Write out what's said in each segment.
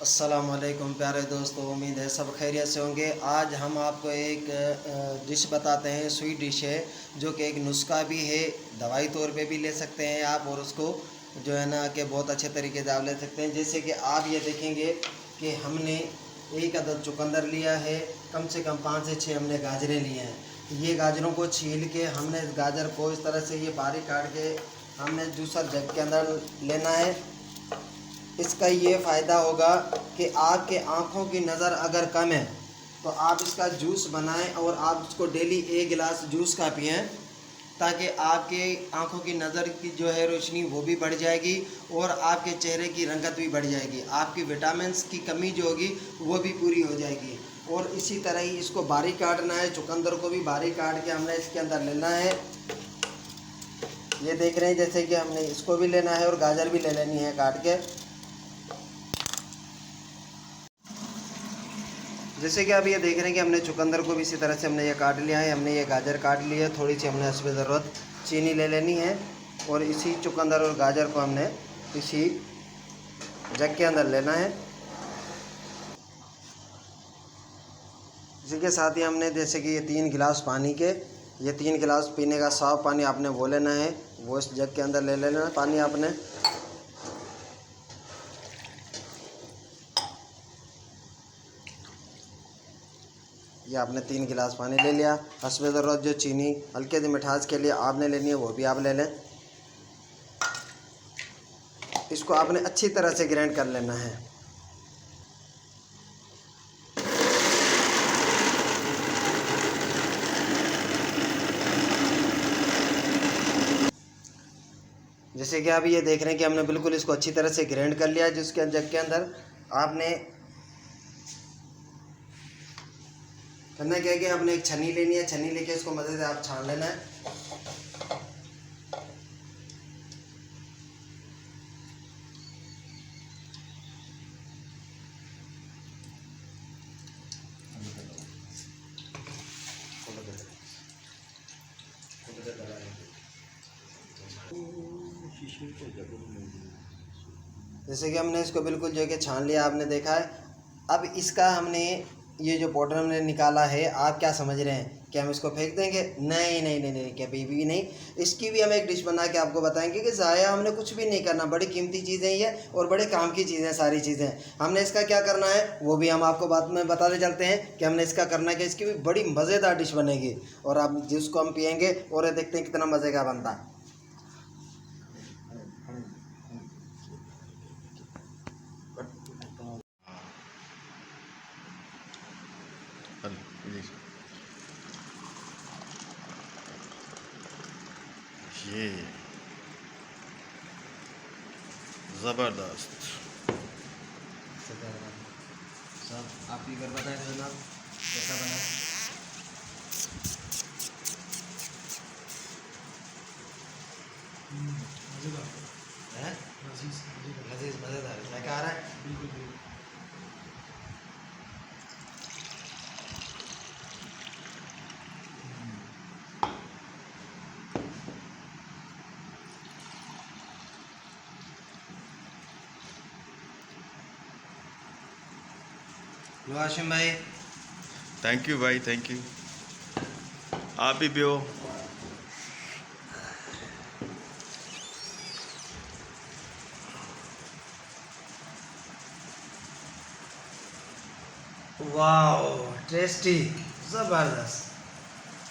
अस्सलाम वालेकुम प्यारे दोस्तों, उम्मीद है सब खैरियत से होंगे। आज हम आपको एक डिश बताते हैं, स्वीट डिश है जो कि एक नुस्खा भी है, दवाई तौर पे भी ले सकते हैं आप, और उसको जो है ना कि बहुत अच्छे तरीके से आप ले सकते हैं। जैसे कि आप ये देखेंगे कि हमने एक अदद चुकंदर लिया है, कम से कम 5 से 6 हमने गाजरें लिए हैं। ये गाजरों को छील के हमने इस गाजर को इस तरह से ये बारीक काट के हमने जूसर जग के अंदर लेना है। इसका ये फ़ायदा होगा कि आपके आँखों की नज़र अगर कम है तो आप इसका जूस बनाएं और आप इसको डेली 1 गिलास जूस का पिएं, ताकि आपके आँखों की नज़र की जो है रोशनी वो भी बढ़ जाएगी और आपके चेहरे की रंगत भी बढ़ जाएगी। आपकी विटामिन्स की कमी जो होगी वो भी पूरी हो जाएगी। और इसी तरह ही इसको बारीक काटना है, चुकंदर को भी बारीक काट के हमने इसके अंदर लेना है। ये देख रहे हैं जैसे कि हमने इसको भी लेना है और गाजर भी ले लेनी है काट के। जैसे कि आप ये देख रहे हैं कि हमने चुकंदर को भी इसी तरह से हमने ये काट लिया है, हमने ये गाजर काट लिया है। थोड़ी सी हमने इसमें ज़रूरत चीनी ले लेनी है और इसी चुकंदर और गाजर को हमने इसी जग के अंदर लेना है। इसी के साथ ही हमने जैसे कि ये 3 गिलास पानी के, ये 3 गिलास पीने का साफ़ पानी आपने वो लेना है, वो इस जग के अंदर ले लेना है पानी आपने। ये आपने 3 गिलास पानी ले लिया। हस्बे ज़रूरत जो चीनी हल्के सी मिठास के लिए आपने लेनी है वो भी आप ले लें। इसको आपने अच्छी तरह से ग्राइंड कर लेना है। जैसे कि आप ये देख रहे हैं कि हमने बिल्कुल इसको अच्छी तरह से ग्राइंड कर लिया है। जिसके जग के अंदर आपने करना क्या है कि आपने एक छन्नी लेनी है, छन्नी लेके इसको मज़े से आप छान लेना है। जैसे कि हमने इसको बिल्कुल जो है कि छान लिया, आपने देखा है। अब इसका हमने ये जो पाउडर हमने निकाला है, आप क्या समझ रहे हैं कि हम इसको फेंक देंगे? नहीं नहीं नहीं नहीं, कभी भी नहीं। इसकी भी हम एक डिश बना के आपको बताएंगे कि ज़ाया हमने कुछ भी नहीं करना। बड़ी कीमती चीज़ें ये और बड़े काम की चीज़ें, सारी चीज़ें हमने इसका क्या करना है वो भी हम आपको बाद में बताते चलते हैं कि हमने इसका करना है कि इसकी भी बड़ी मज़ेदार डिश बनेगी और आप जिसको हम पियेंगे और देखते हैं कितना मज़े का बनता है। ये ज़बरदस्त। सब आप ही कर बताएं जनाब कैसा बना। है लजीज मज़ेदार, जायका आ रहा है बिल्कुल। लो हाशिम भाई, थैंक यू भाई, थैंक यू। आप भी पियो। वाह टेस्टी, ज़बरदस्त,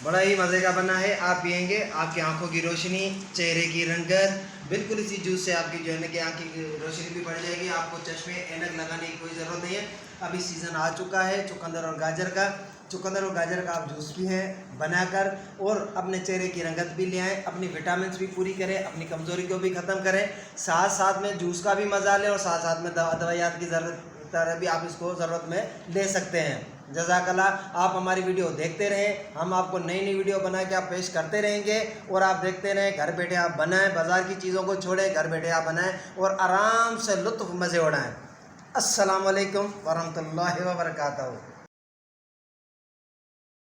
बड़ा ही मज़े का बना है। आप पियेंगे, आपकी आंखों की रोशनी, चेहरे की रंगत बिल्कुल इसी जूस से आपकी जो है ना कि आँख की रोशनी भी बढ़ जाएगी। आपको चश्मे ऐनक लगाने की कोई ज़रूरत नहीं है। अभी सीज़न आ चुका है चुकंदर और गाजर का। चुकंदर और गाजर का आप जूस भी हैं बनाकर और अपने चेहरे की रंगत भी ले आएँ, अपनी विटामिन्स भी पूरी करें, अपनी कमज़ोरी को भी ख़त्म करें, साथ साथ में जूस का भी मज़ा लें और साथ साथ में दवाइयात की तरह भी आप इसको ज़रूरत में ले सकते हैं। जज़ाकल्लाह। आप हमारी वीडियो देखते रहें, हम आपको नई नई वीडियो बना के आप पेश करते रहेंगे और आप देखते रहें। घर बैठे आप बनाएं, बाज़ार की चीज़ों को छोड़ें, घर बैठे आप बनाएं और आराम से लुत्फ़ मज़े उड़ाएं। अस्सलाम वालेकुम वरहमतुल्लाहि व बरकातहू।